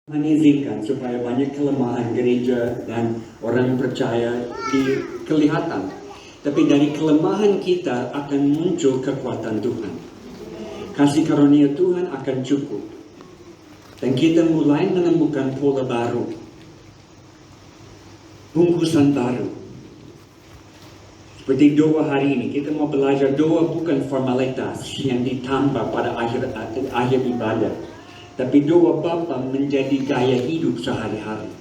mengizinkan supaya banyak kelemahan gereja dan orang percaya kelihatan. Tapi dari kelemahan kita akan muncul kekuatan Tuhan. Kasih karunia Tuhan akan cukup. Dan kita mulai menemukan pola baru. Bungkusan baru. Seperti doa hari ini, kita mau belajar doa bukan formalitas yang ditambah pada akhir ibadah. Tapi doa Bapa menjadi gaya hidup sehari-hari.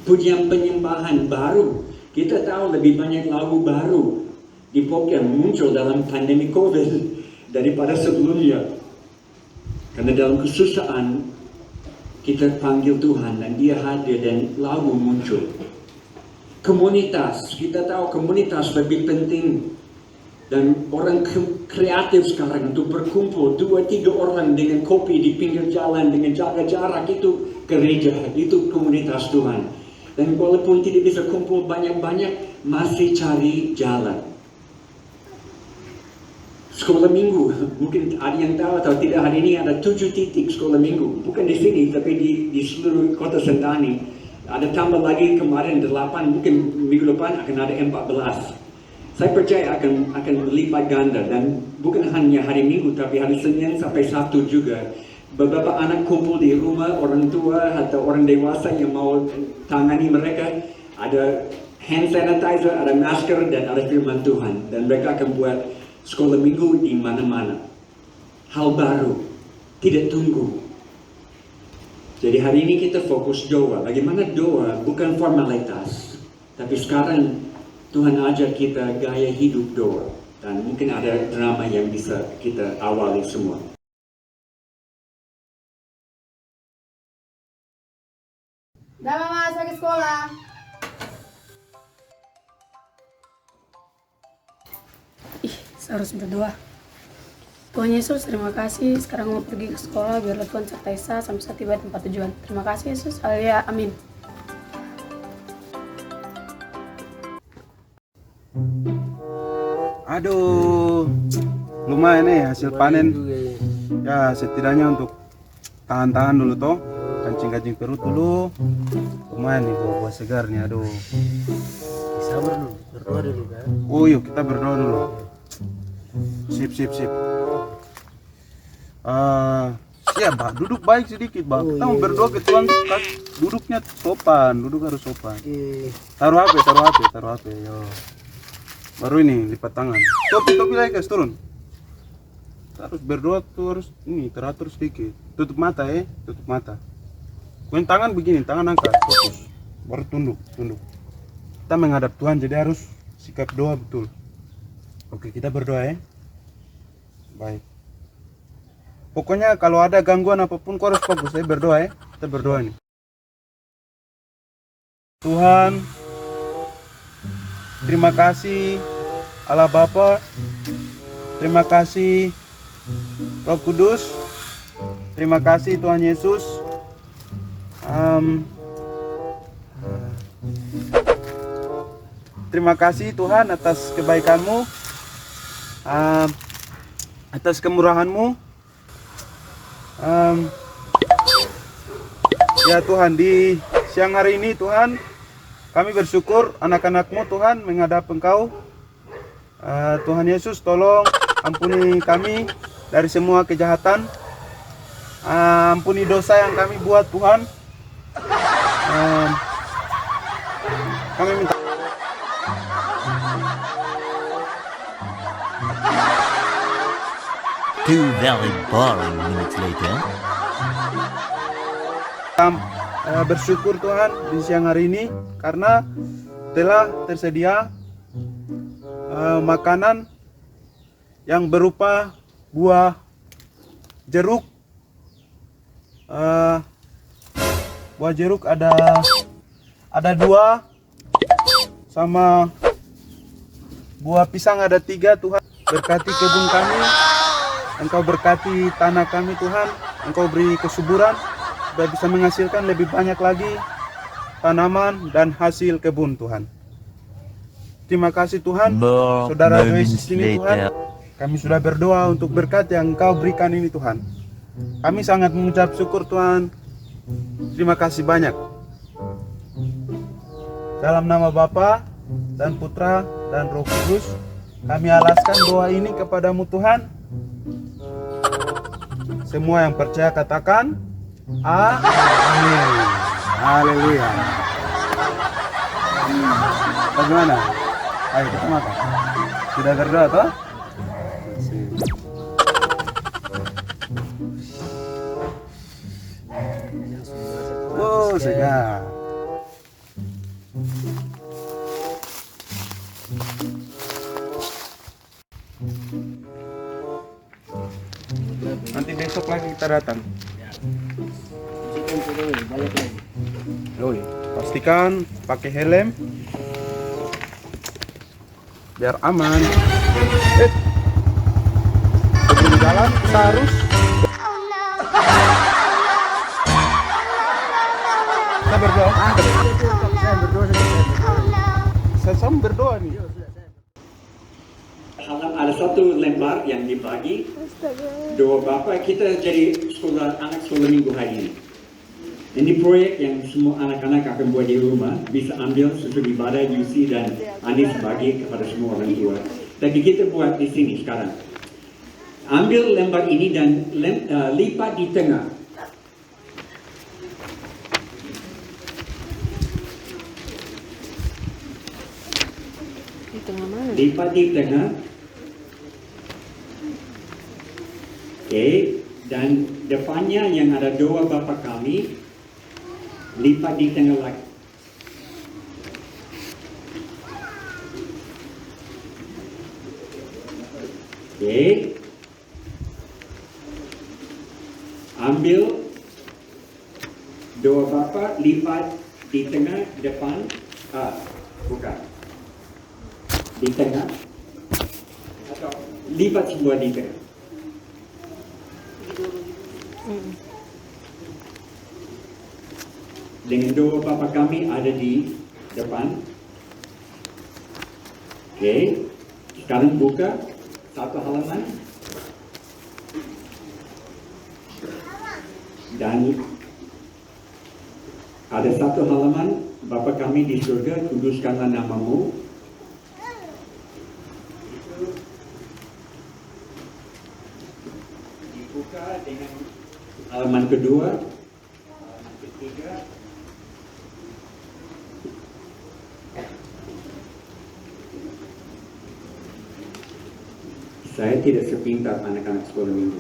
Pujian penyembahan baru. Kita tahu lebih banyak lagu baru di pop yang muncul dalam pandemi COVID daripada sebelumnya. Karena dalam kesusahan kita panggil Tuhan dan Dia hadir dan lagu muncul. Komunitas, kita tahu komunitas lebih penting. Dan orang kreatif sekarang untuk berkumpul 2-3 orang dengan kopi di pinggir jalan dengan jaga jarak, itu gereja, itu komunitas Tuhan. Dan walaupun tidak bisa kumpul banyak-banyak, masih cari jalan. Sekolah minggu, mungkin ada yang tahu atau tidak, hari ini ada 7 titik sekolah minggu. Bukan di sini, tapi di seluruh kota Sentani. Ada tambah lagi kemarin 8, mungkin minggu depan akan ada 14. Saya percaya akan melipat ganda, dan bukan hanya hari Minggu tapi hari Senin sampai Sabtu juga. Beberapa anak kumpul di rumah orang tua atau orang dewasa yang mau tangani mereka. Ada hand sanitizer, ada masker, dan ada firman Tuhan. Dan mereka akan buat sekolah minggu di mana-mana. Hal baru, tidak tunggu. Jadi hari ini kita fokus doa. Bagaimana doa bukan formalitas, tapi sekarang Tuhan ajar kita gaya hidup doa. Dan mungkin ada drama yang bisa kita awali semua. Dah mama, saya ke sekolah. Saya harus berdoa. Tuhan Yesus, terima kasih. Sekarang mau pergi ke sekolah, biarlah Tuhan sertai saya sampai saya tiba di tempat tujuan. Terima kasih Yesus. Haleluya. Amin. Aduh, lumayan nih hasil panen. Ya setidaknya untuk tahan-tahan dulu toh, kancing-kancing perut dulu. Lumayan nih buah-buah segar nih, aduh. Sabar dulu, berdoa dulu kan. Oh yuk kita berdoa dulu. Sip. Siap Pak, duduk baik sedikit Pak. Kita mau berdoa ke Tuhan, duduknya sopan, duduk harus sopan. Taruh HP, yo. Baru ini lipat tangan. Topi lagi guys, turun. Harus berdoa tuh, harus ini teratur sedikit. Tutup mata ya, tutup mata. Kemudian tangan begini, tangan angkat, fokus. Baru tunduk. Kita menghadap Tuhan, jadi harus sikap doa betul. Oke, kita berdoa ya. Baik. Pokoknya kalau ada gangguan apapun, kau harus fokus ya, berdoa ya. Kita berdoa nih. Tuhan, terima kasih Allah Bapa, terima kasih Roh Kudus, terima kasih Tuhan Yesus. Terima kasih Tuhan atas kebaikan-Mu, atas kemurahan-Mu. Ya Tuhan, di siang hari ini Tuhan, kami bersyukur anak-anak-Mu Tuhan menghadap Engkau. Tuhan Yesus, tolong ampuni kami dari semua kejahatan. Ampuni dosa yang kami buat Tuhan. Kami minta. Two very boring minutes later. Bersyukur Tuhan di siang hari ini karena telah tersedia makanan yang berupa buah jeruk. Buah jeruk ada 2, sama buah pisang ada 3. Tuhan berkati kebun kami, Engkau berkati tanah kami Tuhan, Engkau beri kesuburan supaya bisa menghasilkan lebih banyak lagi tanaman dan hasil kebun Tuhan. Terima kasih Tuhan. Saudara Joyce di sini Tuhan, kami sudah berdoa untuk berkat yang Engkau berikan ini Tuhan. Kami sangat mengucap syukur Tuhan Terima kasih banyak. Dalam nama Bapa dan Putra dan Roh Kudus, kami alaskan doa ini kepadamu Tuhan. Semua yang percaya katakan amin. Haleluya. Bagaimana? Ayo kita makan. Sudah berdoa toh? Oh, segar. Nanti besok lagi kita datang. Yoi, pastikan pakai helm biar aman. Sebelum jalan kita harus kita berdoa. Saya sama berdoa nih. Ada satu lembar yang dibagi. Doa Bapa kita jadi anak sekolah minggu hari ini. Ini proyek yang semua anak-anak akan buat di rumah, bisa ambil sesuatu ibadah UC dan Anis bagi kepada semua orang tua. Tapi kita buat di sini sekarang. Ambil lembar ini dan lipat di tengah. Di tengah mana? Lipat di tengah. Oke, dan depannya yang ada doa Bapa kami, lipat di tengah lagi. Oke, ambil doa Bapa, lipat di tengah depan, bukan, di tengah, atau lipat semua di tengah. Dengan doa Bapa kami ada di depan. Oke, sekarang buka satu halaman. Dan ada satu halaman, Bapa kami di surga, kuduskanlah namamu. Dibuka dengan halaman kedua, halaman ketiga. Saya tidak sepintar anak-anak sekolah minggu.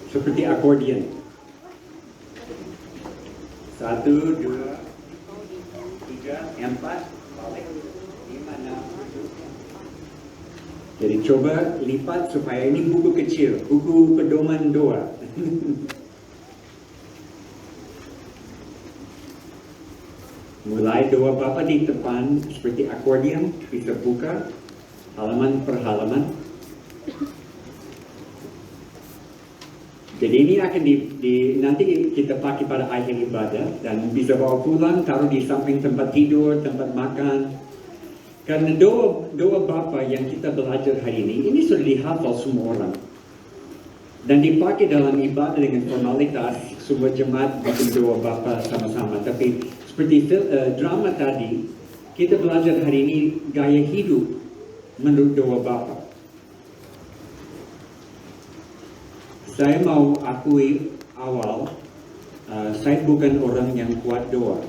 Seperti akordion. 1, 2, 3, 4, balik, 5, 6, 7. Jadi coba lipat supaya ini buku kecil, buku pedoman doa. Mulai doa Bapa di depan seperti akordion, bisa buka halaman per halaman. Jadi ini akan nanti kita pakai pada akhir ibadah dan bisa bawa pulang, taruh di samping tempat tidur, tempat makan. Karena doa Bapa yang kita belajar hari ini sudah dihafal semua orang. Dan dipakai dalam ibadah dengan formalitas, semua jemaat bikin doa Bapa sama-sama. Tapi seperti drama tadi, kita belajar hari ini gaya hidup menurut doa Bapa. Saya mau akui awal, saya bukan orang yang kuat doa.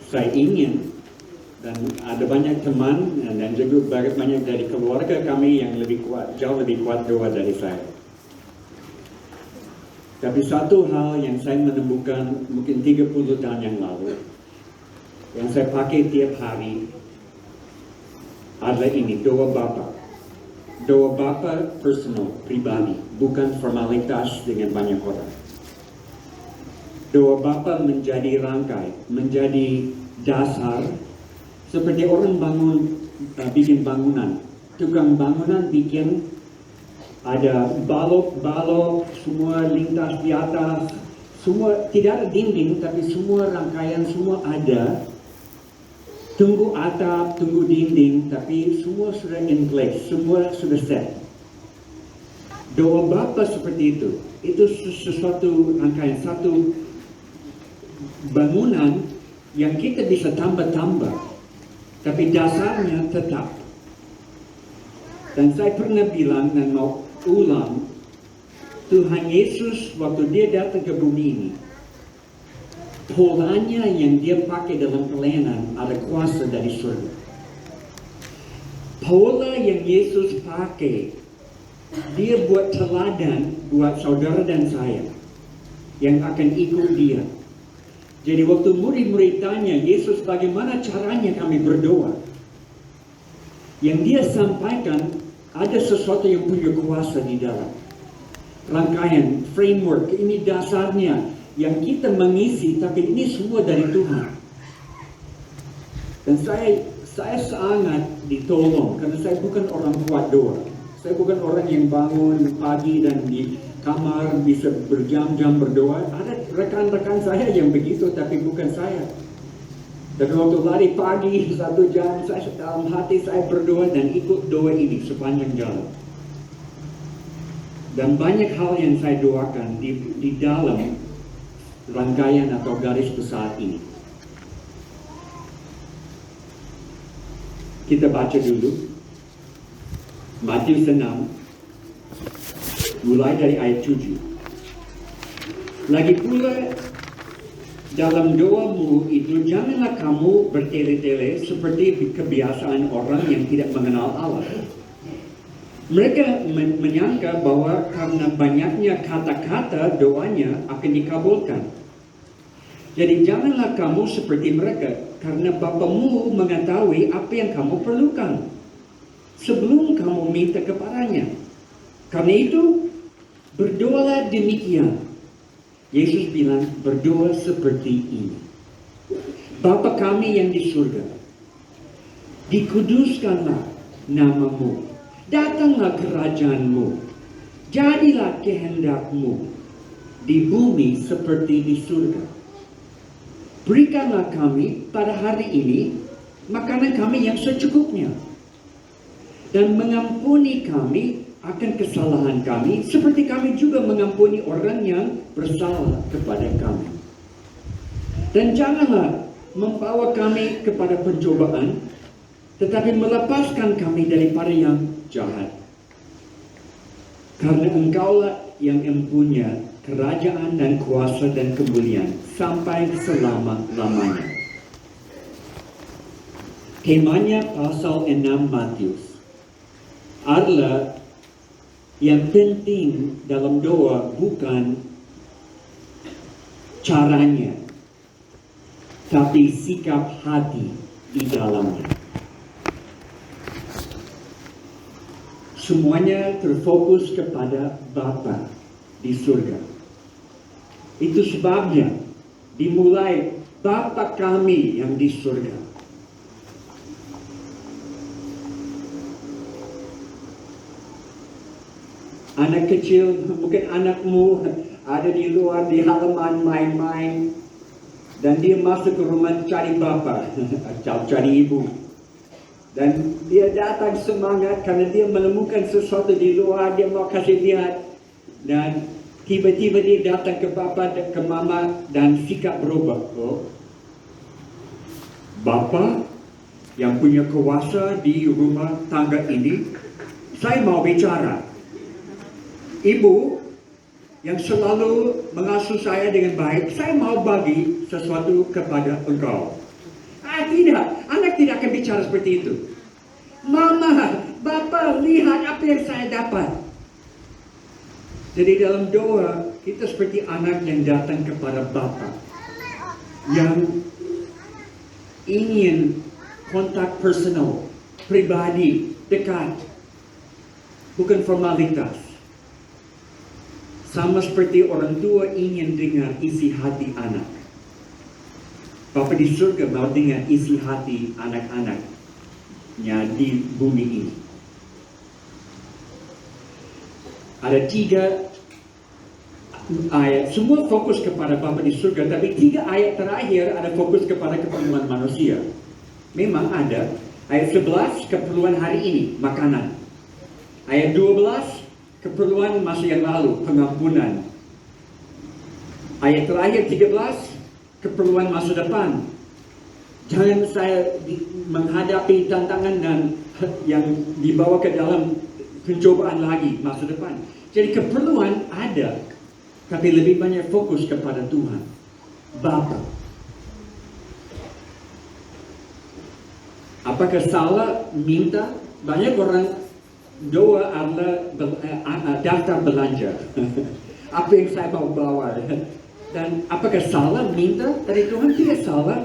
Saya ingin, dan ada banyak teman dan juga banyak dari keluarga kami yang lebih kuat, jauh lebih kuat doa dari saya. Tapi satu hal yang saya menemukan mungkin 30 tahun yang lalu, yang saya pakai tiap hari adalah ini, doa Bapa. Doa Bapa personal, pribadi, bukan formalitas dengan banyak orang. Doa Bapa menjadi rangkai, menjadi dasar, seperti orang bikin bangunan. Tukang bangunan bikin ada balok-balok, semua lintas di atas, semua tidak ada dinding, tapi semua rangkaian semua ada Tunggu atap, tunggu dinding, tapi semua sudah in place, semua sudah set. Doa Bapa seperti itu sesuatu rangkaian, satu bangunan yang kita bisa tambah-tambah, tapi dasarnya tetap. Dan saya pernah bilang dan mau ulang, Tuhan Yesus waktu dia datang ke bumi ini, polanya yang dia pakai dalam pelayanan ada kuasa dari surga. Pola yang Yesus pakai, dia buat teladan buat saudara dan saya yang akan ikut dia. Jadi waktu murid-murid tanya, Yesus bagaimana caranya kami berdoa? Yang dia sampaikan, ada sesuatu yang punya kuasa di dalam. Rangkaian, framework, ini dasarnya yang kita mengisi, tapi ini semua dari Tuhan. Dan saya sangat ditolong, karena saya bukan orang kuat doa. Saya bukan orang yang bangun pagi dan di kamar bisa berjam-jam berdoa. Ada rekan-rekan saya yang begitu, tapi bukan saya. Dan waktu lari pagi 1 jam, saya dalam hati saya berdoa dan ikut doa ini sepanjang jalan. Dan banyak hal yang saya doakan di dalam rangkaian atau garis besar ini. Kita baca dulu Matius 6 mulai dari ayat 7. Lagi pula dalam doamu itu janganlah kamu bertele-tele seperti kebiasaan orang yang tidak mengenal Allah. Mereka menyangka bahwa karena banyaknya kata-kata doanya akan dikabulkan. Jadi janganlah kamu seperti mereka, karena Bapamu mengetahui apa yang kamu perlukan sebelum kamu minta kepadanya. Karena itu berdoalah demikian. Yesus bilang berdoa seperti ini. Bapa kami yang di surga, dikuduskanlah namamu. Datanglah kerajaanmu, jadilah kehendakmu di bumi seperti di surga. Berikanlah kami pada hari ini makanan kami yang secukupnya, dan mengampuni kami akan kesalahan kami seperti kami juga mengampuni orang yang bersalah kepada kami. Dan janganlah membawa kami kepada pencobaan, tetapi melepaskan kami daripada yang jahat. Karena Engkaulah yang mempunyai kerajaan dan kuasa dan kemuliaan sampai selama-lamanya. Temanya pasal 6 Matius adalah yang penting dalam doa bukan caranya, tapi sikap hati di dalamnya. Semuanya terfokus kepada Bapa di surga. Itu sebabnya dimulai Bapa kami yang di surga. Anak kecil, mungkin anakmu ada di luar di halaman main-main, dan dia masuk ke rumah cari bapa, cari ibu. Dan dia datang semangat karena dia menemukan sesuatu di luar, dia mau kasih lihat. Dan tiba-tiba dia datang ke bapa, ke mama, dan sikap berubah. Oh, bapa yang punya kuasa di rumah tangga ini, saya mau bicara. Ibu yang selalu mengasuh saya dengan baik, saya mau bagi sesuatu kepada engkau. Tidak, anak tidak akan bicara seperti itu. Mama, Bapa, lihat apa yang saya dapat. Jadi dalam doa, kita seperti anak yang datang kepada Bapa, yang ingin kontak personal, pribadi, dekat, bukan formalitas. Sama seperti orang tua ingin dengar isi hati anak. Bapa di surga mau dengar isi hati anak-anaknya di bumi ini. Ada 3 ayat, semua fokus kepada Bapa di surga, tapi 3 ayat terakhir ada fokus kepada keperluan manusia. Memang ada. Ayat 11, keperluan hari ini, makanan. Ayat 12, keperluan masa yang lalu, pengampunan. Ayat terakhir 13, keperluan masa depan. Jangan saya menghadapi tantangan dan yang dibawa ke dalam pencobaan lagi masa depan. Jadi keperluan ada, tapi lebih banyak fokus kepada Tuhan, Bapa. Apakah salah minta? Banyak orang doa adalah daftar belanja. Apa yang saya mau bawa? Dan apakah salah minta dari Tuhan? Tidak salah.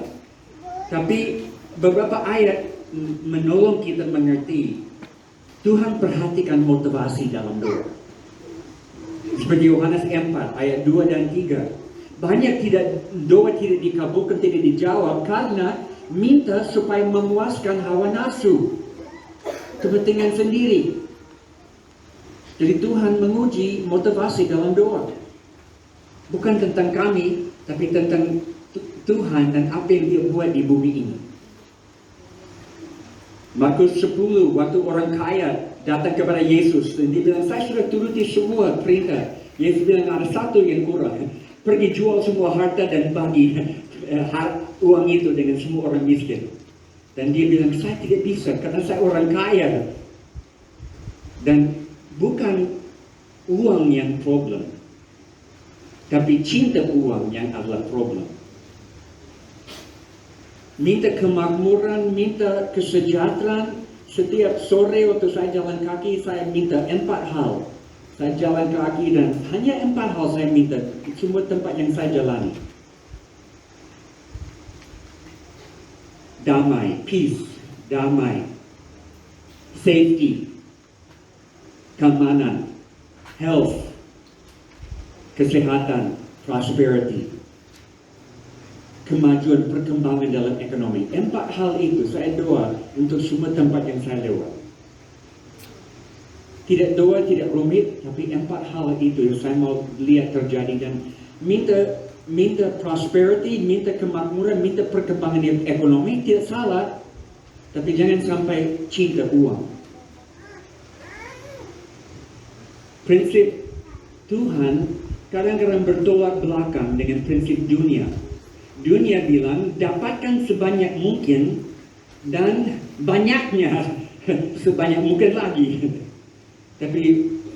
Tapi beberapa ayat menolong kita mengerti. Tuhan perhatikan motivasi dalam doa. Seperti Yohanes 4 ayat 2 dan 3. Banyak doa tidak dikabulkan, tidak dijawab karena minta supaya memuaskan hawa nafsu, kepentingan sendiri. Jadi Tuhan menguji motivasi dalam doa. Bukan tentang kami, tapi tentang Tuhan dan apa yang Dia buat di bumi ini. Markus 10, waktu orang kaya datang kepada Yesus dan dia bilang, saya sudah turuti semua perintah. Yesus bilang, ada satu yang kurang. Pergi jual semua harta dan bagi uang itu dengan semua orang miskin. Dan dia bilang, saya tidak bisa karena saya orang kaya. Dan bukan uang yang problem, tapi cinta uang yang adalah problem. Minta kemakmuran, minta kesejahteraan. Setiap sore waktu saya jalan kaki, saya minta 4 hal. Saya jalan kaki dan hanya 4 hal saya minta di semua tempat yang saya jalani. Damai, peace, damai. Safety, keamanan. Health, kesehatan, prosperity. Kemajuan perkembangan dalam ekonomi. 4 hal itu saya doa untuk semua tempat yang saya lewat. Tidak doa, tidak rumit, tapi 4 hal itu yang saya mau lihat terjadi. Dan minta prosperity, minta kemakmuran, minta perkembangan ekonomi, tidak salah. Tapi jangan sampai cinta uang. Prinsip Tuhan kadang-kadang bertolak belakang dengan prinsip dunia. Dunia bilang, dapatkan sebanyak mungkin dan banyaknya sebanyak mungkin lagi. Tapi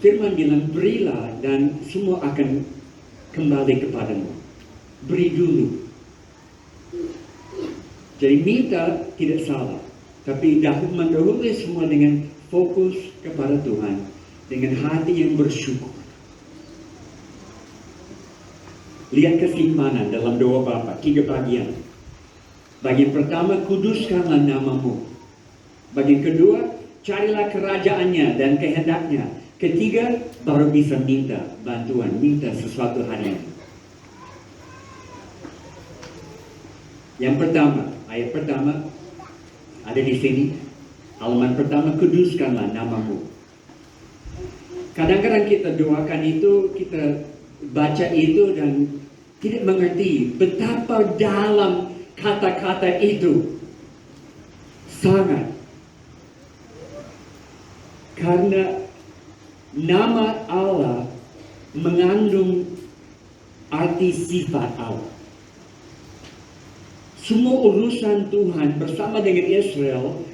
firman bilang, berilah dan semua akan kembali kepadamu. Beri dulu. Jadi minta tidak salah. Tapi mendahului semua dengan fokus kepada Tuhan. Dengan hati yang bersyukur. Lihat kesimpulan dalam doa Bapa, 3 bagian. Bagian pertama, kuduskanlah namamu. Bagian kedua, carilah kerajaannya dan kehendaknya. Ketiga, baru bisa minta bantuan, minta sesuatu hari ini. Yang pertama, ayat pertama ada di sini. Halaman pertama, kuduskanlah namamu. Kadang-kadang kita doakan itu, kita baca itu dan tidak mengerti betapa dalam kata-kata itu. Sangat. Karena nama Allah mengandung arti sifat Allah. Semua urusan Tuhan bersama dengan Israel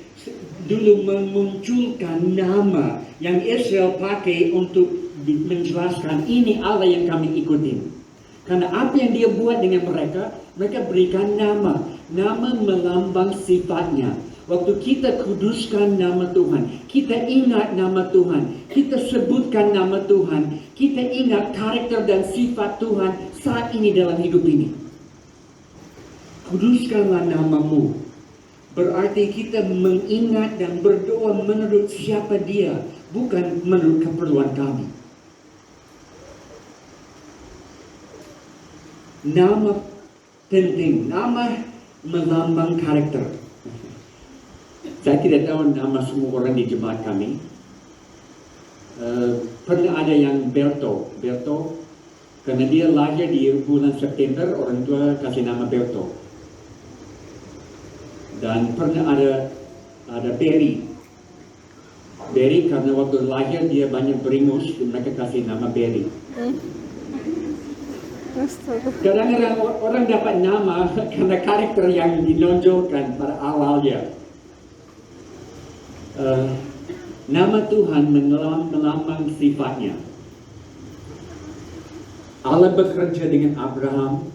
dulu memunculkan nama yang Israel pakai untuk menjelaskan ini Allah yang kami ikutin. Karena apa yang Dia buat dengan mereka, mereka berikan nama. Nama melambang sifatnya. Waktu kita kuduskan nama Tuhan, kita ingat nama Tuhan, kita sebutkan nama Tuhan, kita ingat karakter dan sifat Tuhan saat ini dalam hidup ini. Kuduskanlah namamu. Berarti kita mengingat dan berdoa menurut siapa Dia, bukan menurut keperluan kami. Nama penting, nama melambang karakter. Saya tidak tahu nama semua orang di jemaat kami. Pernah ada yang Berto, karena dia lahir di bulan September, orang tua kasih nama Berto. Dan pernah ada Berry. Berry karena waktu lahir dia banyak beringus, mereka kasih nama Berry. Kadang-kadang orang dapat nama karena karakter yang dinonjolkan pada awalnya. Nama Tuhan melambang sifatnya. Allah bekerja dengan Abraham.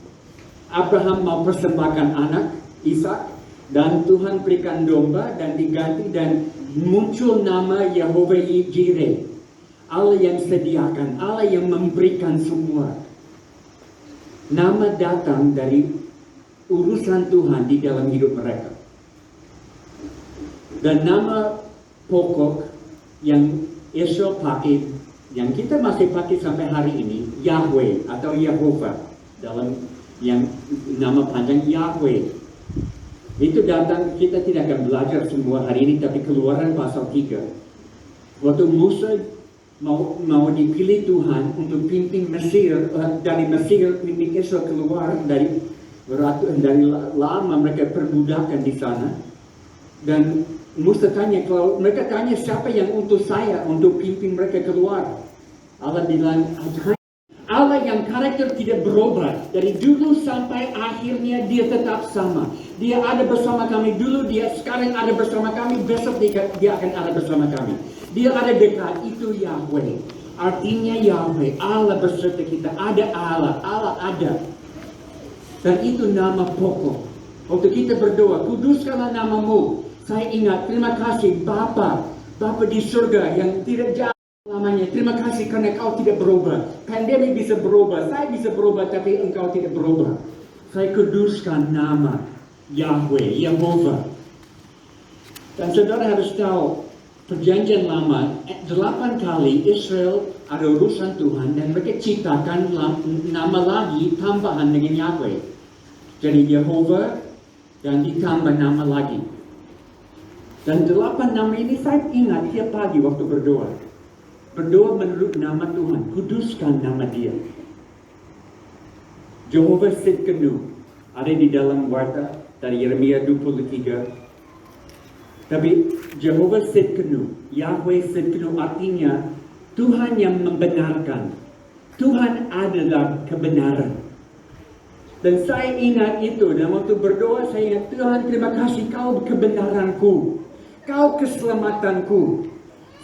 Abraham mau persembahkan anak, Ishak, dan Tuhan berikan domba dan diganti dan muncul nama Yahweh Jireh. Allah yang sediakan, Allah yang memberikan semua. Nama datang dari urusan Tuhan di dalam hidup mereka. Dan nama pokok yang Israel pakai, yang kita masih pakai sampai hari ini, Yahweh atau Yehovah, dalam yang nama panjang Yahweh. Itu datang, kita tidak akan belajar semua hari ini, tapi Keluaran pasal 3. Waktu Musa mau dipilih Tuhan untuk pimpin Mesir, dari Mesir pimpin Israel keluar dari lama mereka perbudakan di sana. Dan Musa tanya, kalau mereka tanya siapa yang utus saya untuk pimpin mereka keluar, Allah bilang, Allah yang karakter tidak berubah dari dulu sampai akhirnya dia tetap sama. Dia ada bersama kami dulu, dia sekarang ada bersama kami, besok dia akan ada bersama kami. Dia ada dekat, itu Yahweh. Artinya Yahweh, Allah beserta kita. Ada Allah, Allah ada. Dan itu nama pokok. Waktu kita berdoa, kuduskanlah namamu. Saya ingat, terima kasih Bapa di surga yang tidak jauh namanya. Terima kasih karena kau tidak berubah. Pandemi bisa berubah, saya bisa berubah, tapi engkau tidak berubah. Saya kuduskan nama Yahweh, Yehovah. Dan saudara harus tahu, Perjanjian Lama, 8 kali Israel ada urusan Tuhan dan mereka ciptakan nama lagi tambahan dengan Yahweh. Jadi Yehovah dan ditambah nama lagi. Dan 8 nama ini saya ingat tiap pagi waktu berdoa. Berdoa menurut nama Tuhan, kuduskan nama dia. Jehovah Sidkenu ada di dalam warta dari Yeremia 23. Tapi Jehovah Sidkenu, Yahweh Sidkenu artinya Tuhan yang membenarkan. Tuhan adalah kebenaran. Dan saya ingat itu, dan waktu berdoa saya ingat, Tuhan terima kasih kau kebenaranku. Kau keselamatanku.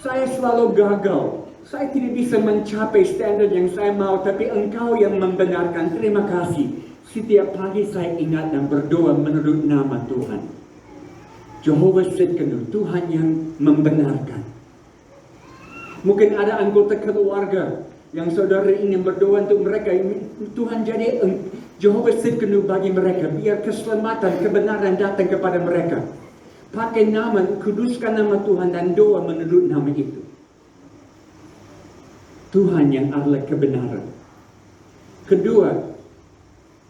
Saya selalu gagal. Saya tidak bisa mencapai standar yang saya mau, tapi engkau yang membenarkan. Terima kasih. Setiap pagi saya ingat dan berdoa menurut nama Tuhan. Jehovah Sidkenu, Tuhan yang membenarkan. Mungkin ada anggota keluarga yang saudara ingin berdoa untuk mereka. Tuhan jadi Jehovah Sidkenu bagi mereka. Biar keselamatan, kebenaran datang kepada mereka. Pakai nama, kuduskan nama Tuhan dan doa menurut nama itu. Tuhan yang adalah kebenaran. Kedua,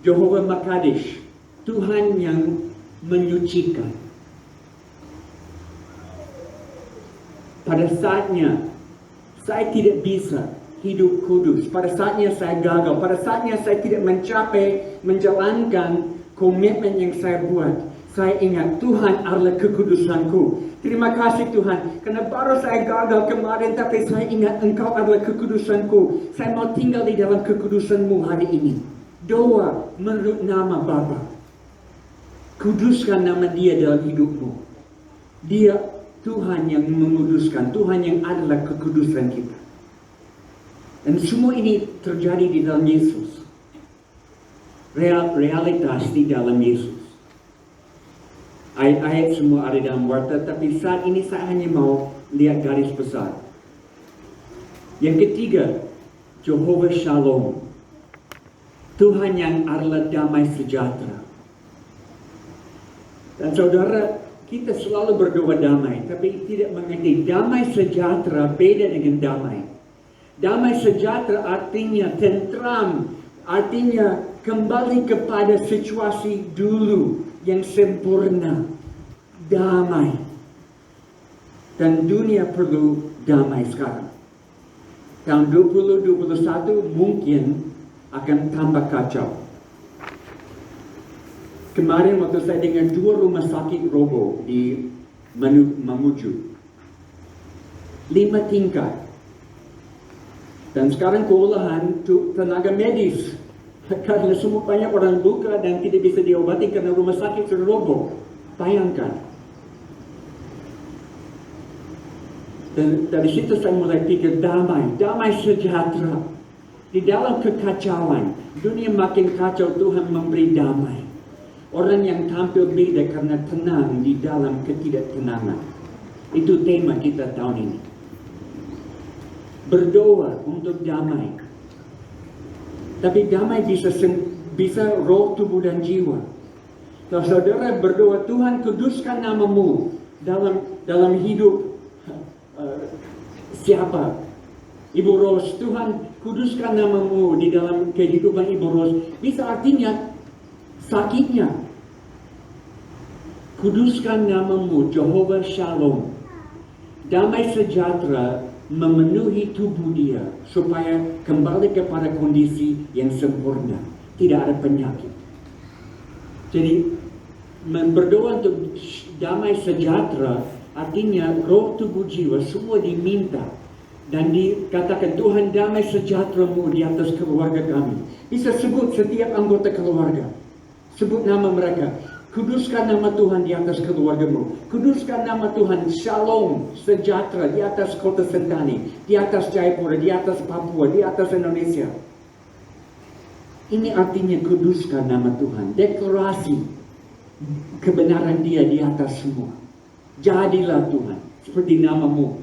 Jehovah Makadesh, Tuhan yang menyucikan. Pada saatnya saya tidak bisa hidup kudus. Pada saatnya saya gagal. Pada saatnya saya tidak menjalankan komitmen yang saya buat. Saya ingat Tuhan adalah kekudusanku. Terima kasih Tuhan. Karena baru saya gagal kemarin, tapi saya ingat Engkau adalah kekudusanku. Saya mau tinggal di dalam kekudusanmu hari ini. Doa menurut nama Bapa. Kuduskan nama Dia dalam hidupmu. Dia Tuhan yang menguduskan, Tuhan yang adalah kekudusan kita. Dan semua ini terjadi di dalam Yesus. Realitas di dalam Yesus. Ayat-ayat semua ada dalam warta, tapi saat ini saya hanya mau lihat garis besar. Yang ketiga, Jehovah Shalom. Tuhan yang adalah damai sejahtera. Dan saudara, kita selalu berdoa damai, tapi tidak mengerti damai sejahtera beda dengan damai. Damai sejahtera artinya tentram, artinya kembali kepada situasi dulu yang sempurna, damai. Dan dunia perlu damai sekarang. Tahun 2021 mungkin akan tambah kacau. Kemarin waktu saya dengar 2 rumah sakit roboh di Mamuju. 5 tingkat. Dan sekarang kewalahan tenaga medis. Karena semua banyak orang luka dan tidak bisa diobati karena rumah sakit sudah roboh. Bayangkan. Dan dari situ saya mulai pikir damai sejahtera. Di dalam kekacauan, dunia makin kacau, Tuhan memberi damai. Orang yang tampil beda karena tenang di dalam ketidaktenangan. Itu tema kita tahun ini. Berdoa untuk damai. Tapi damai bisa roh, tubuh, dan jiwa. Kalau saudara berdoa, Tuhan kuduskan namamu dalam hidup siapa? Ibu Ros, Tuhan kuduskan namamu di dalam kehidupan Ibu Ros. Bisa artinya sakitnya. Kuduskan namamu, Jehovah Shalom. Damai sejahtera memenuhi tubuh dia supaya kembali kepada kondisi yang sempurna. Tidak ada penyakit. Jadi berdoa untuk damai sejahtera artinya roh, tubuh, jiwa semua diminta dan dikatakan Tuhan damai sejahtera-Mu di atas keluarga kami. Bisa sebut setiap anggota keluarga. Sebut nama mereka. Kuduskan nama Tuhan di atas keluarga-Mu. Kuduskan nama Tuhan Shalom, sejahtera di atas kota Sentani, di atas Jayapura, di atas Papua, di atas Indonesia. Ini artinya kuduskan nama Tuhan. Deklarasi kebenaran Dia di atas semua. Jadilah Tuhan seperti namamu.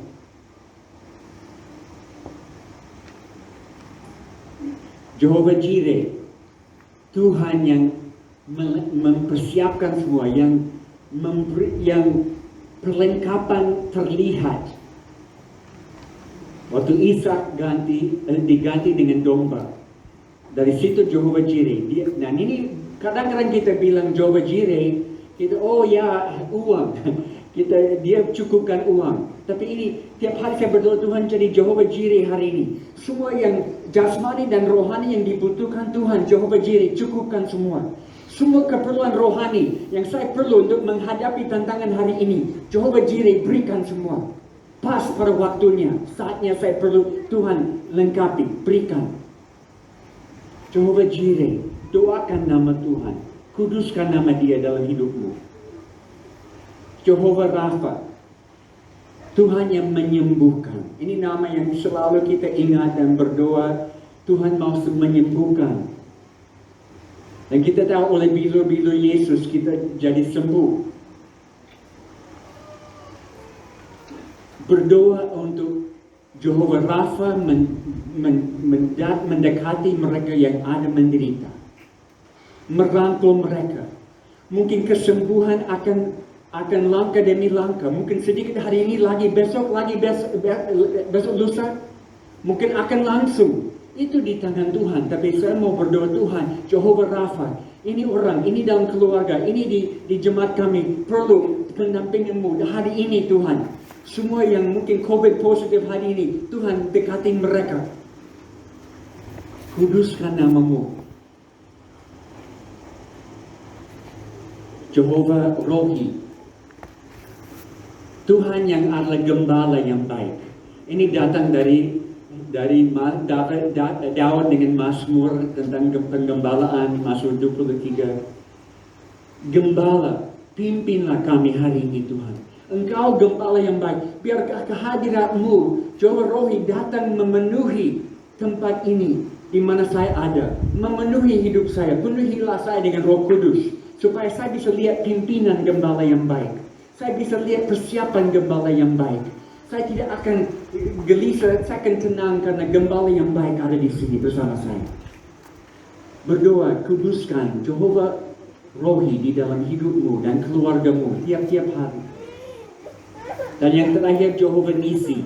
Jehovah Jireh, Tuhan yang mempersiapkan semua, yang perlengkapan terlihat. Waktu Ishak diganti dengan domba. Dari situ Jehovah Jireh. Dan ini kadang-kadang kita bilang Jehovah Jireh, kita oh ya uang. Dia cukupkan uang. Tapi ini tiap hari saya berdoa Tuhan jadi Jehovah Jireh hari ini. Semua yang jasmani dan rohani yang dibutuhkan Tuhan Jehovah Jireh cukupkan semua. Semua keperluan rohani yang saya perlu untuk menghadapi tantangan hari ini, Jehovah Jireh berikan semua. Pas pada waktunya, saatnya saya perlu Tuhan lengkapi, berikan. Jehovah Jireh, doakan nama Tuhan, kuduskan nama Dia dalam hidupmu. Jehovah Rafa, Tuhan yang menyembuhkan. Ini nama yang selalu kita ingat dan berdoa, Tuhan mau menyembuhkan. Dan kita tahu oleh bilur-bilur Yesus kita jadi sembuh. Berdoa untuk Jehovah Rafa mendekati mereka yang ada menderita. Merangkul mereka. Mungkin kesembuhan akan langkah demi langkah. Mungkin sedikit hari ini lagi, besok lusa. Mungkin akan langsung. Itu di tangan Tuhan. Tapi saya mau berdoa Tuhan, Jehovah Rafa, ini orang, ini dalam keluarga, ini di jemaat kami perlu pendampingan-Mu hari ini Tuhan. Semua yang mungkin COVID positif hari ini, Tuhan dekati mereka. Kuduskan nama-Mu. Jehovah Rohi, Tuhan yang adalah gembala yang baik. Ini datang dari Daud dengan Mazmur tentang penggembalaan, Mazmur 23. Gembala, pimpinlah kami hari ini Tuhan. Engkau gembala yang baik. Biarkah kehadirat-Mu, Jehovah Rohi, datang memenuhi tempat ini di mana saya ada. Memenuhi hidup saya. Penuhilah saya dengan Roh Kudus. Supaya saya bisa lihat pimpinan gembala yang baik. Saya bisa lihat persiapan gembala yang baik. Saya tidak akan gelisah, saya akan tenang karena gembala yang baik ada di sini bersama saya. Berdoa, kuduskan Jehovah Rohi di dalam hidupmu dan keluargamu tiap-tiap hari. Dan yang terakhir Jehovah Nisi.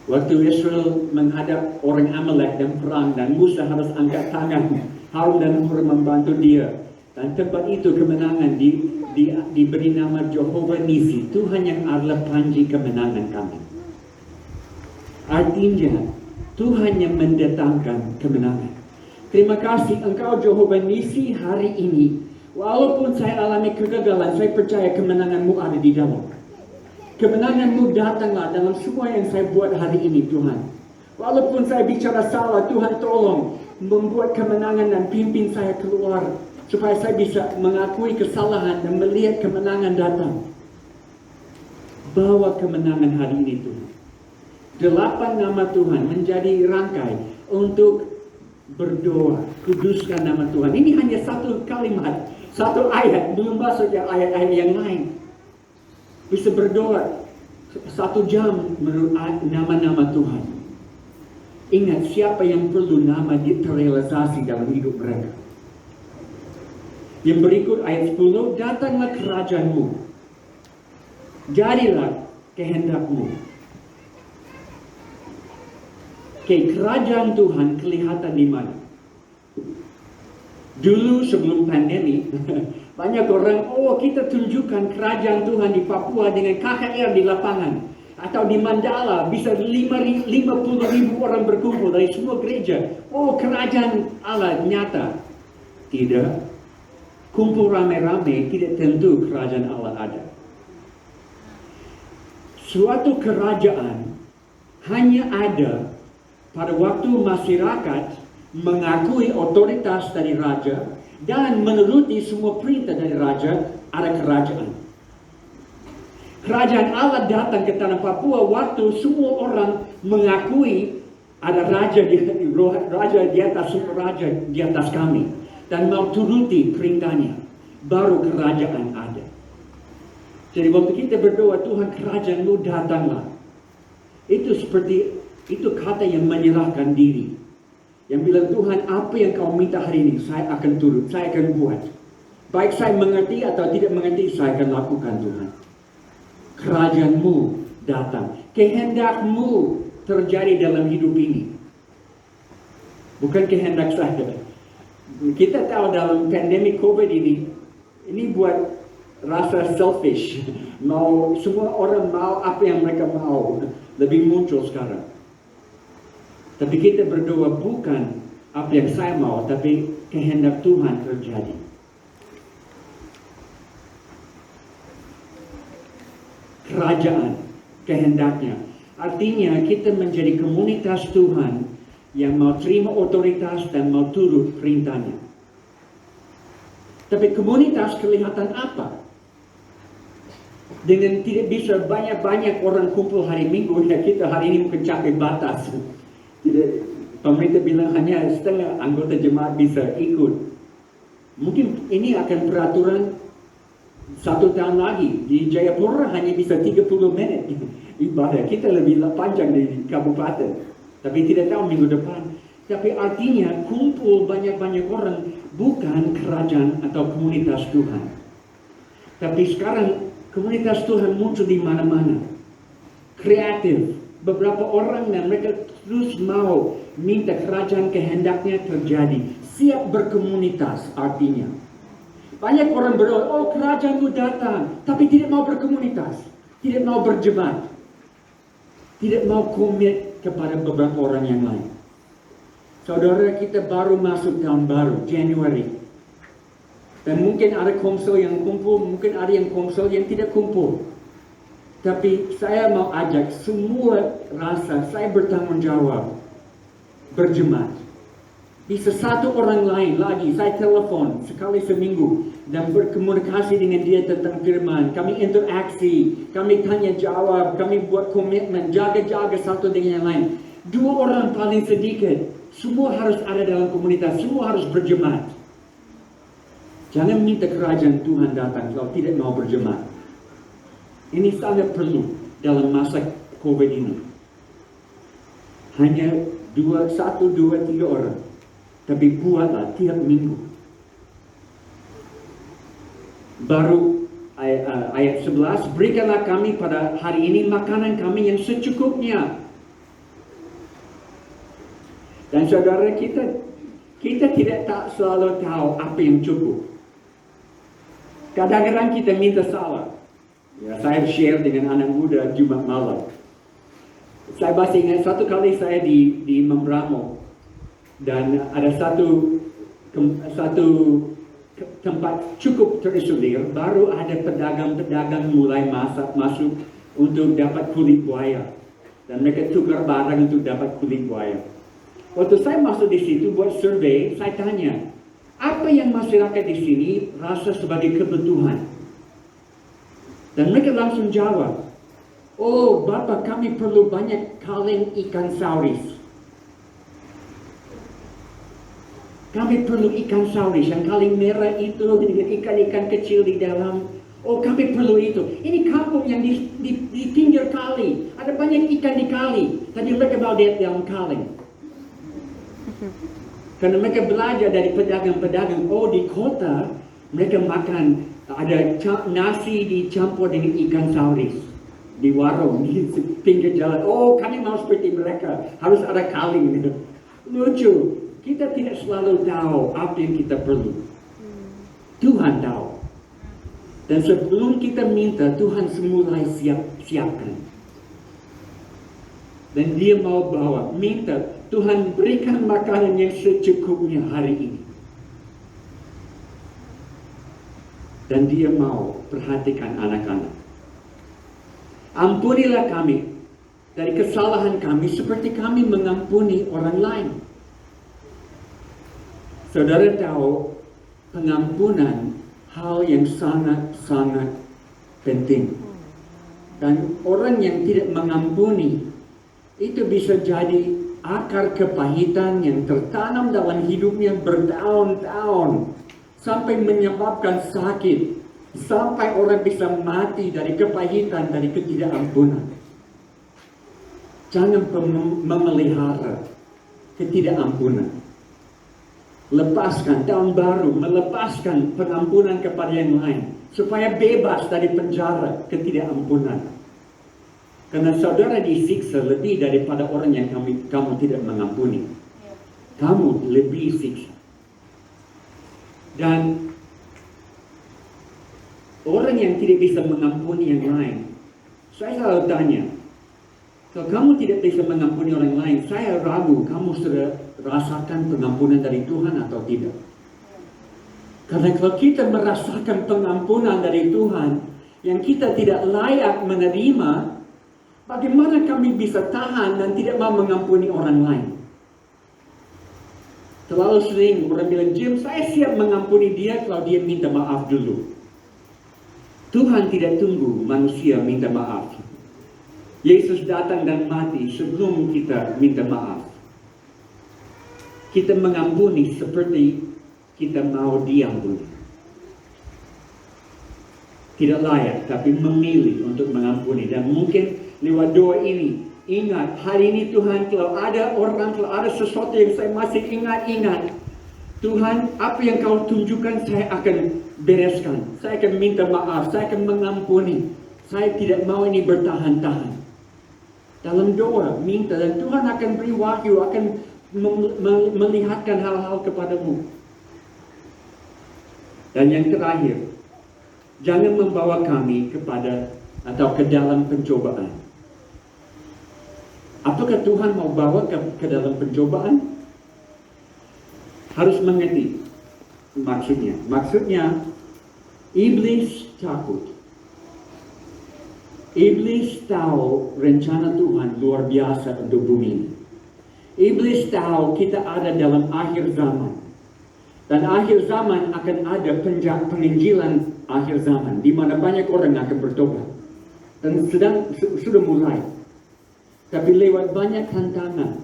Waktu Israel menghadap orang Amalek dan perang dan Musa harus angkat tangan, Harun dan Hur membantu dia. Dan tempat itu kemenangan diberi nama Jehovah Nisi, Tuhan yang adalah panji kemenangan kami. Artinya, Tuhan yang mendatangkan kemenangan. Terima kasih Engkau Jehovah Nisi hari ini. Walaupun saya alami kegagalan, saya percaya kemenangan-Mu ada di dalam. Kemenangan-Mu datanglah dalam semua yang saya buat hari ini, Tuhan. Walaupun saya bicara salah, Tuhan tolong membuat kemenangan dan pimpin saya keluar. Supaya saya bisa mengakui kesalahan dan melihat kemenangan datang. Bawa kemenangan hari ini, Tuhan. 8 nama Tuhan menjadi rangkai untuk berdoa, kuduskan nama Tuhan. Ini hanya satu kalimat, satu ayat, belum masuk yang ayat-ayat yang lain. Bisa berdoa 1 jam menurut nama-nama Tuhan. Ingat siapa yang perlu nama terrealisasi dalam hidup mereka. Yang berikut ayat 10, datanglah kerajaan-Mu, jadilah kehendak-Mu. Kerajaan Tuhan kelihatan di mana? Dulu sebelum pandemi, banyak orang, kita tunjukkan kerajaan Tuhan di Papua dengan KKR di lapangan. Atau di Mandala, bisa 50,000 orang berkumpul dari semua gereja. Kerajaan Allah nyata. Tidak. Kumpul rame-rame tidak tentu kerajaan Allah ada. Suatu kerajaan hanya ada pada waktu masyarakat mengakui otoritas dari raja dan menuruti semua perintah dari raja, ada kerajaan. Kerajaan Allah datang ke tanah Papua waktu semua orang mengakui ada raja di atas semua raja di atas kami dan mau turuti perintahnya, baru kerajaan ada. Jadi waktu kita berdoa, Tuhan kerajaan-Mu datanglah. Itu kata yang menyerahkan diri. Yang bilang, Tuhan apa yang Kau minta hari ini, saya akan turut, saya akan buat. Baik saya mengerti atau tidak mengerti, saya akan lakukan Tuhan. Kerajaan-Mu datang. Kehendak-Mu terjadi dalam hidup ini. Bukan kehendak saya. Kita tahu dalam pandemi COVID ini buat rasa selfish. Semua orang mau apa yang mereka mau. Lebih muncul sekarang. Tapi kita berdoa bukan apa yang saya mau, tapi kehendak Tuhan terjadi. Kerajaan, kehendaknya. Artinya kita menjadi komunitas Tuhan yang mau terima otoritas dan mau turut perintahnya. Tapi komunitas kelihatan apa? Dengan tidak bisa banyak-banyak orang kumpul hari Minggu, ya kita hari ini mungkin capai batas. Pemerintah bilang hanya setengah anggota jemaat bisa ikut. Mungkin ini akan peraturan 1 tahun lagi. Di Jayapura hanya bisa 30 menit ibadah. Kita lebih panjang di kabupaten. Tapi tidak tahu minggu depan. Tapi artinya kumpul banyak-banyak orang bukan kerajaan atau komunitas Tuhan. Tapi sekarang komunitas Tuhan muncul di mana-mana. Kreatif. Beberapa orang dan mereka terus mau minta kerajaan kehendaknya terjadi. Siap berkomunitas artinya. Banyak orang berdoa, kerajaan-Mu datang. Tapi tidak mau berkomunitas. Tidak mau berjemaat. Tidak mau komit kepada beberapa orang yang lain. Saudara, kita baru masuk tahun baru, Januari. Dan mungkin ada komsel yang kumpul, mungkin ada yang komsel yang tidak kumpul. Tapi saya mau ajak semua rasa saya bertanggung jawab berjemaat. Bisa satu orang lain lagi, saya telepon sekali seminggu dan berkomunikasi dengan dia tentang firman. Kami interaksi, kami tanya jawab, kami buat komitmen, jaga-jaga satu dengan yang lain. 2 orang paling sedikit, semua harus ada dalam komunitas, semua harus berjemaat. Jangan minta kerajaan Tuhan datang kalau tidak mau berjemaat. Ini sangat perlu dalam masa COVID ini. Hanya 1, 2, 3 orang. Tapi buatlah tiap minggu. Baru ayat 11, berikanlah kami pada hari ini makanan kami yang secukupnya. Dan saudara kita tidak selalu tahu apa yang cukup. Kadang-kadang kita minta salah. Ya, saya share dengan anak muda Jumat malam. Saya masih ingat satu kali saya di Membramo. Dan ada satu tempat cukup terisolir, baru ada pedagang-pedagang mulai masuk untuk dapat kulit buaya. Dan mereka tukar barang untuk dapat kulit buaya. Waktu saya masuk di situ buat survei, saya tanya, apa yang masyarakat di sini rasa sebagai kebutuhan? Dan mereka langsung jawab, oh Bapak, kami perlu banyak kaleng ikan sauris. Kami perlu ikan sauris, yang kaleng merah itu dengan ikan-ikan kecil di dalam. Oh, kami perlu itu. Ini kampung yang di pinggir kali. Ada banyak ikan di kali. Tadi mereka bawa di dalam kaleng. Karena mereka belajar dari pedagang-pedagang. Oh, di kota mereka makan ada nasi dicampur dengan ikan sauris di warung di pinggir jalan. Oh, kami mau seperti mereka. Harus ada kaleng. Lucu. Kita tidak selalu tahu apa yang kita perlu. Tuhan tahu. Dan sebelum kita minta, Tuhan semula siapkan. Dan dia mau bawa, minta, Tuhan berikan makanan yang secukupnya hari ini. Dan dia mau perhatikan anak-anak. Ampunilah kami dari kesalahan kami seperti kami mengampuni orang lain. Saudara tahu, pengampunan hal yang sangat-sangat penting. Dan orang yang tidak mengampuni, itu bisa jadi akar kepahitan yang tertanam dalam hidupnya bertahun-tahun. Sampai menyebabkan sakit. Sampai orang bisa mati dari kepahitan, dari ketidakampunan. Jangan memelihara ketidakampunan. Lepaskan tahun baru, melepaskan pengampunan kepada yang lain supaya bebas dari penjara ketidakampunan. Karena saudara disiksa lebih daripada orang yang kamu tidak mengampuni. Kamu lebih siksa. Dan orang yang tidak bisa mengampuni yang lain, saya selalu tanya, kalau kamu tidak bisa mengampuni orang lain, saya ragu kamu sudah rasakan pengampunan dari Tuhan atau tidak. Karena kalau kita merasakan pengampunan dari Tuhan yang kita tidak layak menerima, bagaimana kami bisa tahan dan tidak mau mengampuni orang lain? Terlalu sering orang bilang, Jim, saya siap mengampuni dia kalau dia minta maaf dulu. Tuhan tidak tunggu manusia minta maaf. Yesus datang dan mati sebelum kita minta maaf. Kita mengampuni seperti kita mau diampuni. Tidak layak, tapi memilih untuk mengampuni. Dan mungkin lewat doa ini, ingat, hari ini Tuhan, kalau ada orang, kalau ada sesuatu yang saya masih ingat, Tuhan, apa yang kau tunjukkan saya akan bereskan. Saya akan minta maaf, saya akan mengampuni. Saya tidak mau ini bertahan-tahan. Dalam doa, minta, dan Tuhan akan beri wahyu, akan melihatkan hal-hal kepadamu. Dan yang terakhir, jangan membawa kami kepada atau ke dalam pencobaan. Apakah Tuhan mau bawa ke dalam pencobaan? Harus mengerti maksudnya. Maksudnya, iblis takut. Iblis tahu rencana Tuhan luar biasa untuk bumi ini. Iblis tahu kita ada dalam akhir zaman. Dan akhir zaman akan ada penginjilan akhir zaman, di mana banyak orang akan bertobat. Dan sudah mulai. Tapi lewat banyak tantangan.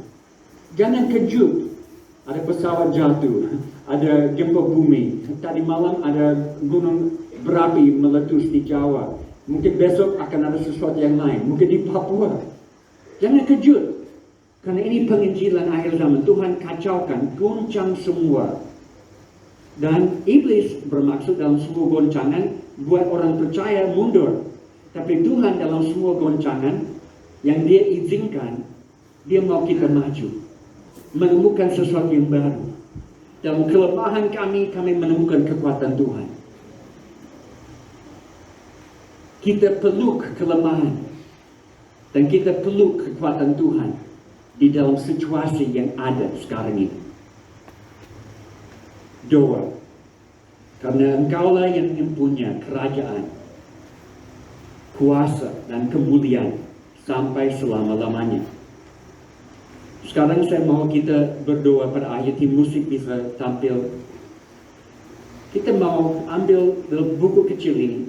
Jangan kejut. Ada pesawat jatuh, ada gempa bumi. Tadi malam ada gunung berapi meletus di Jawa. Mungkin besok akan ada sesuatu yang lain. Mungkin di Papua. Jangan kejut. Karena ini penginjilan akhir zaman. Tuhan kacaukan, goncang semua. Dan iblis bermaksud dalam semua goncangan buat orang percaya mundur. Tapi Tuhan dalam semua goncangan yang dia izinkan, dia mau kita maju. Menemukan sesuatu yang baru. Dalam kelemahan kami menemukan kekuatan Tuhan. Kita peluk kelemahan. Dan kita peluk kekuatan Tuhan di dalam situasi yang ada sekarang ini. doa. Karena Engkaulah yang mempunyai kerajaan, kuasa dan kemuliaan sampai selama-lamanya. Sekarang saya mau kita berdoa pada akhir, tim musik bisa tampil. Kita mau ambil buku kecil ini.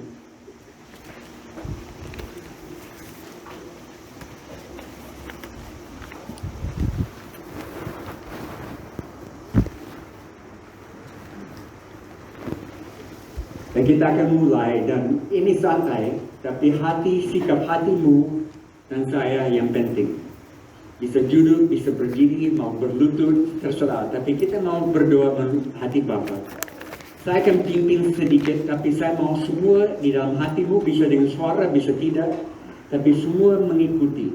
Dan kita akan mulai, dan ini santai, tapi sikap hatimu dan saya yang penting. Bisa duduk, bisa berdiri, mau berlutut, terserah. Tapi kita mau berdoa hati Bapa. Saya akan pimpin sedikit, tapi saya mau semua di dalam hatimu, bisa dengan suara, bisa tidak. Tapi semua mengikuti.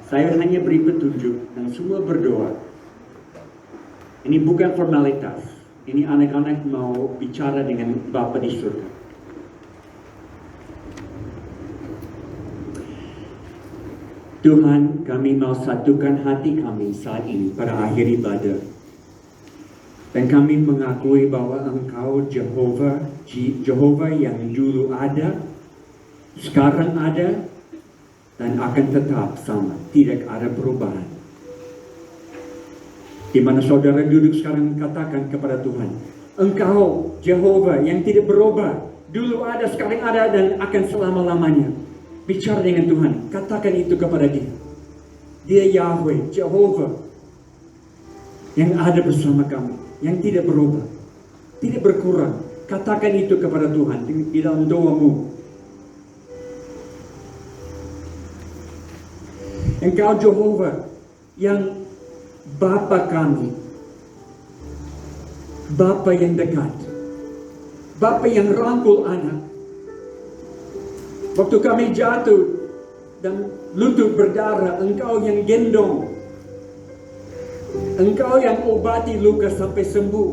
Saya hanya beri petunjuk dan semua berdoa. Ini bukan formalitas. Ini anak-anak mau bicara dengan Bapa di surga. Tuhan, kami mau satukan hati kami saat ini pada akhir ibadah. Dan kami mengakui bahwa Engkau Jehovah yang dulu ada, sekarang ada, dan akan tetap sama. Tidak ada perubahan. Di mana saudara duduk sekarang, katakan kepada Tuhan, Engkau Jehovah yang tidak berubah, dulu ada, sekarang ada, dan akan selama-lamanya. Bicara dengan Tuhan, katakan itu kepada dia. Dia Yahweh, Jehovah, yang ada bersama kami, yang tidak berubah, tidak berkurang. Katakan itu kepada Tuhan di dalam doamu. Engkau Jehovah yang Bapa kami, Bapa yang dekat, Bapa yang rangkul anak. Waktu kami jatuh dan lutut berdarah, Engkau yang gendong, Engkau yang obati luka sampai sembuh.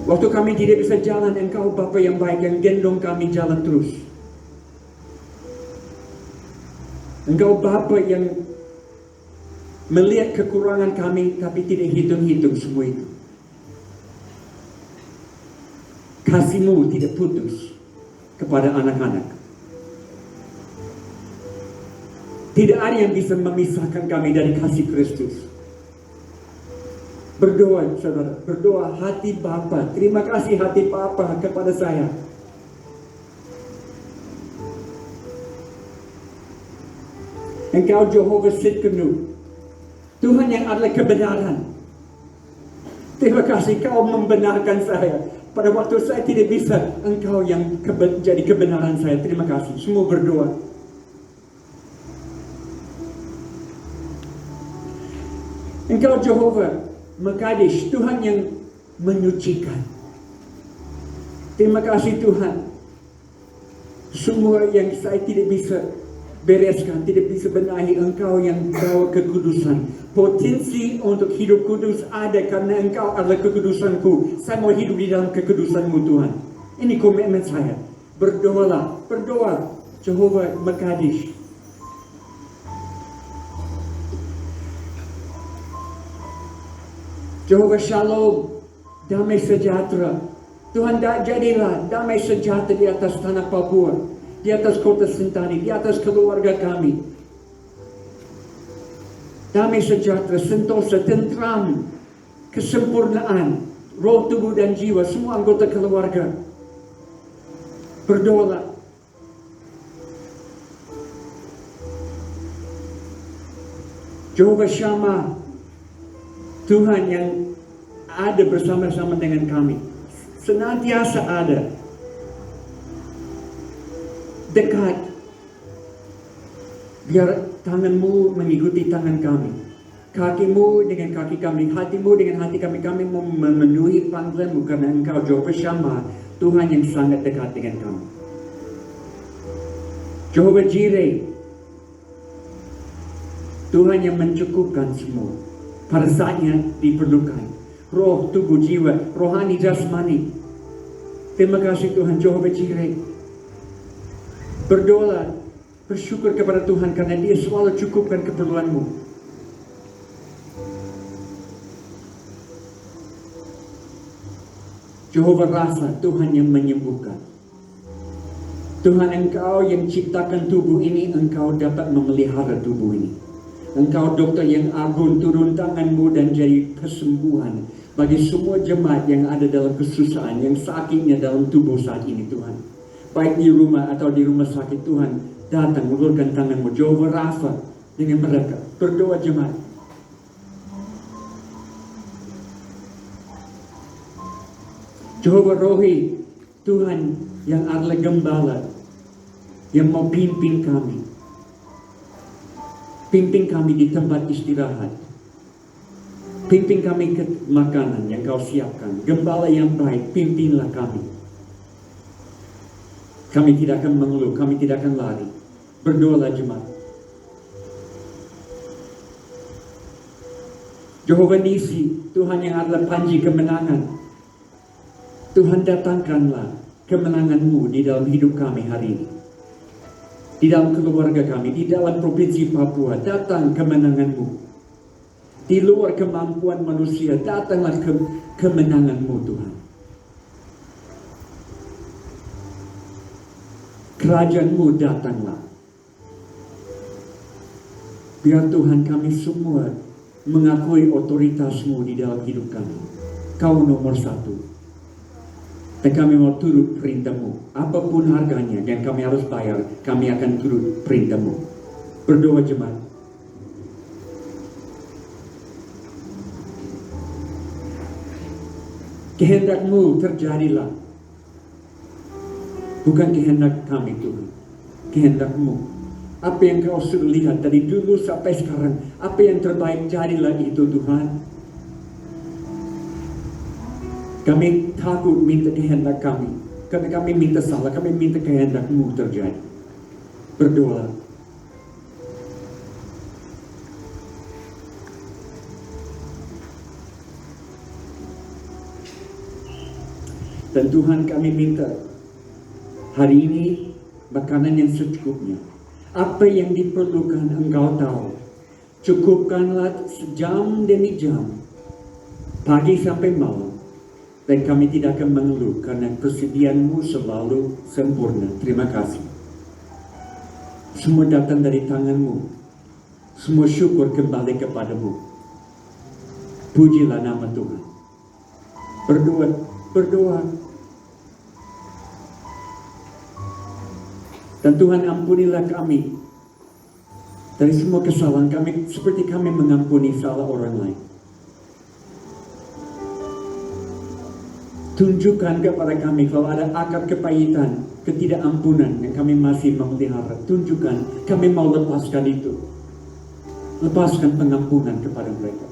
Waktu kami tidak bisa jalan, Engkau Bapa yang baik yang gendong kami jalan terus. Engkau Bapa yang melihat kekurangan kami, tapi tidak hitung-hitung semua itu. Kasih-Mu tidak putus kepada anak-anak. Tidak ada yang bisa memisahkan kami dari kasih Kristus. Berdoa, saudara, berdoa hati Bapa. Terima kasih hati Bapa kepada saya. Engkau Jehovah Sidkenu, Tuhan yang adalah kebenaran. Terima kasih Kau membenarkan saya. Pada waktu saya tidak bisa, Engkau yang jadi kebenaran saya. Terima kasih. Semua berdoa. Engkau Jehovah Mekadesh, Tuhan yang menyucikan. Terima kasih Tuhan. Semua yang saya tidak bisa bereskan, tidak bisa benahi, Engkau yang bawa kekudusan. Potensi untuk hidup kudus ada karena Engkau adalah kekudusanku. Saya mau hidup di dalam kekudusan-Mu Tuhan. Ini komitmen saya. Berdoalah, berdoa Jehovah Mekadesh. Jehovah Shalom, damai sejahtera. Tuhan, jadilah damai sejahtera di atas tanah Papua, di atas kota Sentani, di atas keluarga kami. Damai sejahtera, sentosa, tentram, kesempurnaan, roh, tubuh, dan jiwa, semua anggota keluarga. Berdoalah. Jehovah Shammah, Tuhan yang ada bersama-sama dengan kami, senantiasa ada, dekat. Biar tangan-Mu mengikuti tangan kami, kaki-Mu dengan kaki kami, hati-Mu dengan hati kami. Kami memenuhi panggilan-Mu karena Engkau Jehovah Shammah, Tuhan yang sangat dekat dengan kami. Jehovah Jireh, Tuhan yang mencukupkan semua pada saatnya diperlukan. Roh, tubuh, jiwa, rohani, jasmani. Terima kasih Tuhan Jehovah Jireh. Berdoa, bersyukur kepada Tuhan karena Dia selalu cukupkan keperluanmu. Jehovah Rafa, Tuhan yang menyembuhkan. Tuhan, Engkau yang ciptakan tubuh ini, Engkau dapat memelihara tubuh ini. Engkau dokter yang agung, turun tangan-Mu dan jadi kesembuhan bagi semua jemaat yang ada dalam kesusahan, yang sakitnya dalam tubuh saat ini, Tuhan. Baik di rumah atau di rumah sakit, Tuhan, datang, ulurkan tangan-Mu, Jehovah Rafa, dengan mereka. Berdoa jemaat. Jehovah Rohi, Tuhan yang adalah gembala, yang mau pimpin kami. Pimpin kami di tempat istirahat. Pimpin kami ke makanan yang Kau siapkan. Gembala yang baik, pimpinlah kami. Kami tidak akan mengeluh, kami tidak akan lari. Berdoalah jemaat. Jehovah Nisi, Tuhan yang adalah panji kemenangan. Tuhan, datangkanlah kemenangan-Mu di dalam hidup kami hari ini. Di dalam keluarga kami, di dalam provinsi Papua, datang kemenangan-Mu. Di luar kemampuan manusia, datanglah kemenangan-Mu, Tuhan. Kerajaan-Mu datanglah. Biar Tuhan, kami semua mengakui otoritas-Mu di dalam hidup kami. Kau nomor satu. Dan kami mau turut perintah-Mu. Apapun harganya yang kami harus bayar, kami akan turut perintah-Mu. Berdoa jemaat. Kehendak-Mu terjadilah. Bukan kehendak kami, Tuhan. Kehendak-Mu. Apa yang Kau sudah lihat dari dulu sampai sekarang, apa yang terbaik, jadilah itu, Tuhan. Kami takut minta kehendak kami, karena kami minta salah, kami minta kehendak-Mu terjadi. Berdoa. Dan Tuhan, kami minta hari ini makanan yang secukupnya. Apa yang diperlukan Engkau tahu. Cukupkanlah jam demi jam, pagi sampai malam. Dan kami tidak akan mengeluh karena persediaan-Mu selalu sempurna. Terima kasih. Semua datang dari tangan-Mu. Semua syukur kembali kepada-Mu. Pujilah nama Tuhan. Berdoa. Dan Tuhan, ampunilah kami dari semua kesalahan kami, seperti kami mengampuni salah orang lain. Tunjukkan kepada kami kalau ada akar kepahitan, ketidakampunan yang kami masih memelihara. Tunjukkan, kami mau lepaskan itu. Lepaskan pengampunan kepada mereka.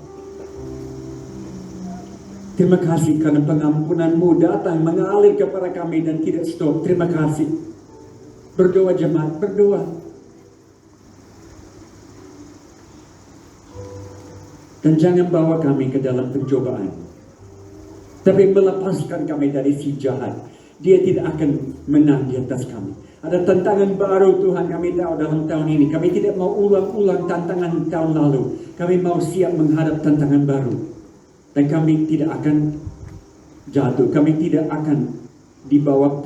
Terima kasih karena pengampunan-Mu datang mengalir kepada kami dan tidak stop. Terima kasih. Berdoa jemaat, berdoa. Dan jangan bawa kami ke dalam pencobaan, tapi melepaskan kami dari si jahat. Dia tidak akan menang di atas kami. Ada tantangan baru Tuhan kami tahu dalam tahun ini. Kami tidak mau ulang-ulang tantangan tahun lalu. Kami mau siap menghadap tantangan baru. Dan kami tidak akan jatuh. Kami tidak akan dibawa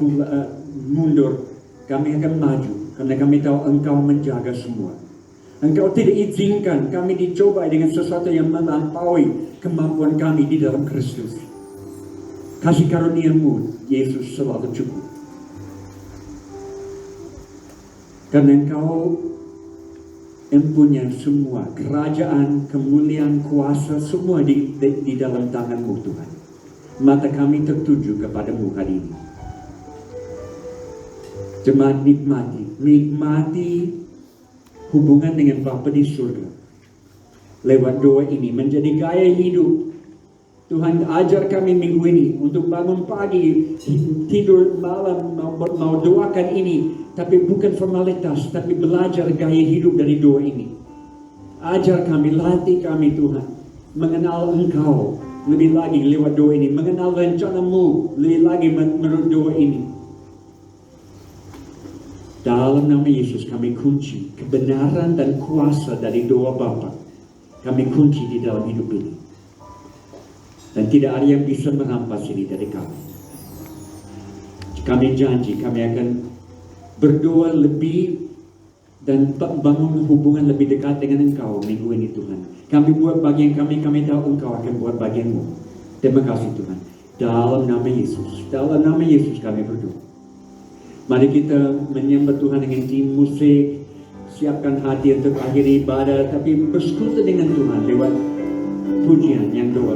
mundur. Kami akan maju. Karena kami tahu Engkau menjaga semua. Engkau tidak izinkan kami dicoba dengan sesuatu yang melampaui kemampuan kami di dalam Kristus. Kasih karunia-Mu, Yesus, selalu cukup. Karena Engkau mempunyai semua kerajaan, kemuliaan, kuasa, semua di dalam tangan-Mu, Tuhan. Mata kami tertuju kepada-Mu hari ini. Jemaat, nikmati hubungan dengan Bapa di surga. Lewat doa ini menjadi gaya hidup. Tuhan, ajar kami minggu ini untuk bangun pagi, tidur malam, mau doakan ini. Tapi bukan formalitas, tapi belajar gaya hidup dari doa ini. Ajar kami, latih kami Tuhan, mengenal Engkau lebih lagi lewat doa ini. Mengenal rencana-Mu lebih lagi menurut doa ini. Dalam nama Yesus kami kunci kebenaran dan kuasa dari doa Bapa. Kami kunci di dalam hidup ini. Dan tidak ada yang bisa merampas ini dari kami. Kami janji kami akan berdoa lebih dan bangun hubungan lebih dekat dengan Engkau minggu ini Tuhan. Kami buat bagian kami tahu Engkau akan buat bagianmu. Terima kasih Tuhan. Dalam nama Yesus kami berdoa. Mari kita menyembah Tuhan dengan tim musik. Siapkan hati untuk akhiri ibadah, tapi bersekutu dengan Tuhan lewat pujian yang doa.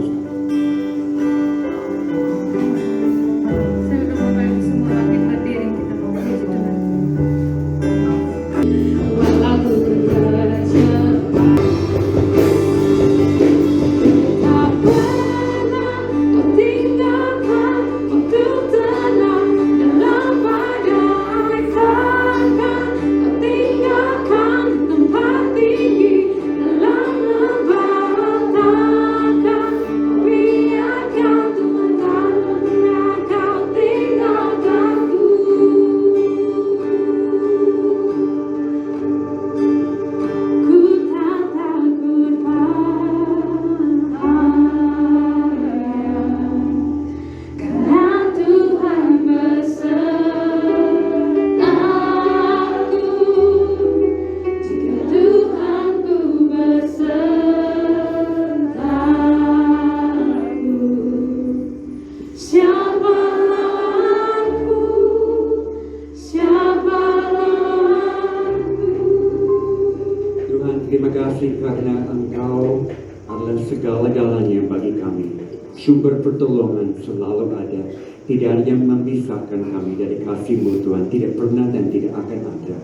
Terima kasih karena Engkau adalah segala-galanya bagi kami. Sumber pertolongan selalu ada. Tidak ada yang memisahkan kami dari kasih-Mu Tuhan. Tidak pernah dan tidak akan ada.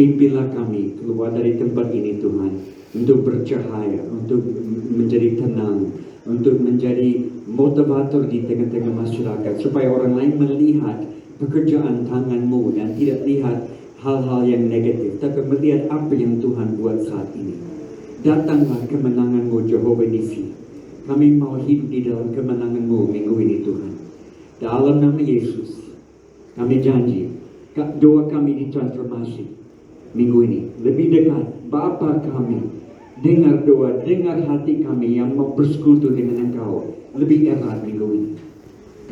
Pimpinlah kami keluar dari tempat ini Tuhan. Untuk bercahaya, untuk menjadi tenang, untuk menjadi motivator di tengah-tengah masyarakat. Supaya orang lain melihat pekerjaan tangan-Mu dan tidak lihat hal-hal yang negatif, tapi melihat apa yang Tuhan buat saat ini. Datanglah kemenangan-Mu Jehovah Nisi. Kami mau hidup di dalam kemenangan-Mu minggu ini Tuhan. Dalam nama Yesus, kami janji, doa kami ditransformasi minggu ini. Lebih dekat, Bapa kami, dengar doa, dengar hati kami yang mau bersekutu dengan Engkau. Lebih erat minggu ini.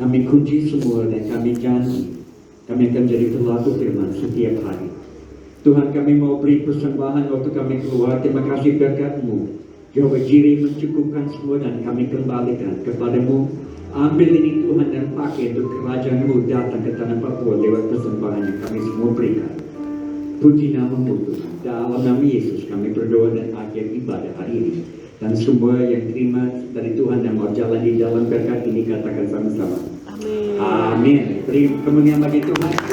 Kami kunci semua dan kami janji, kami akan jadi pelaku firman setiap hari. Tuhan, kami mau beri persembahan waktu kami keluar. Terima kasih berkat-Mu. Jehovah Jireh mencukupkan semua dan kami kembalikan kepada-Mu. Ambil ini Tuhan dan pakai untuk kerajaan-Mu datang ke tanah Papua lewat persembahan yang kami semua berikan. Puji nama-Mu Tuhan. Dalam nama Yesus kami berdoa dan akhir ibadah hari ini. Dan semua yang terima dari Tuhan dan mau jalan di dalam berkat ini katakan sama-sama. Amin. Beri kemuliaan bagi Tuhan.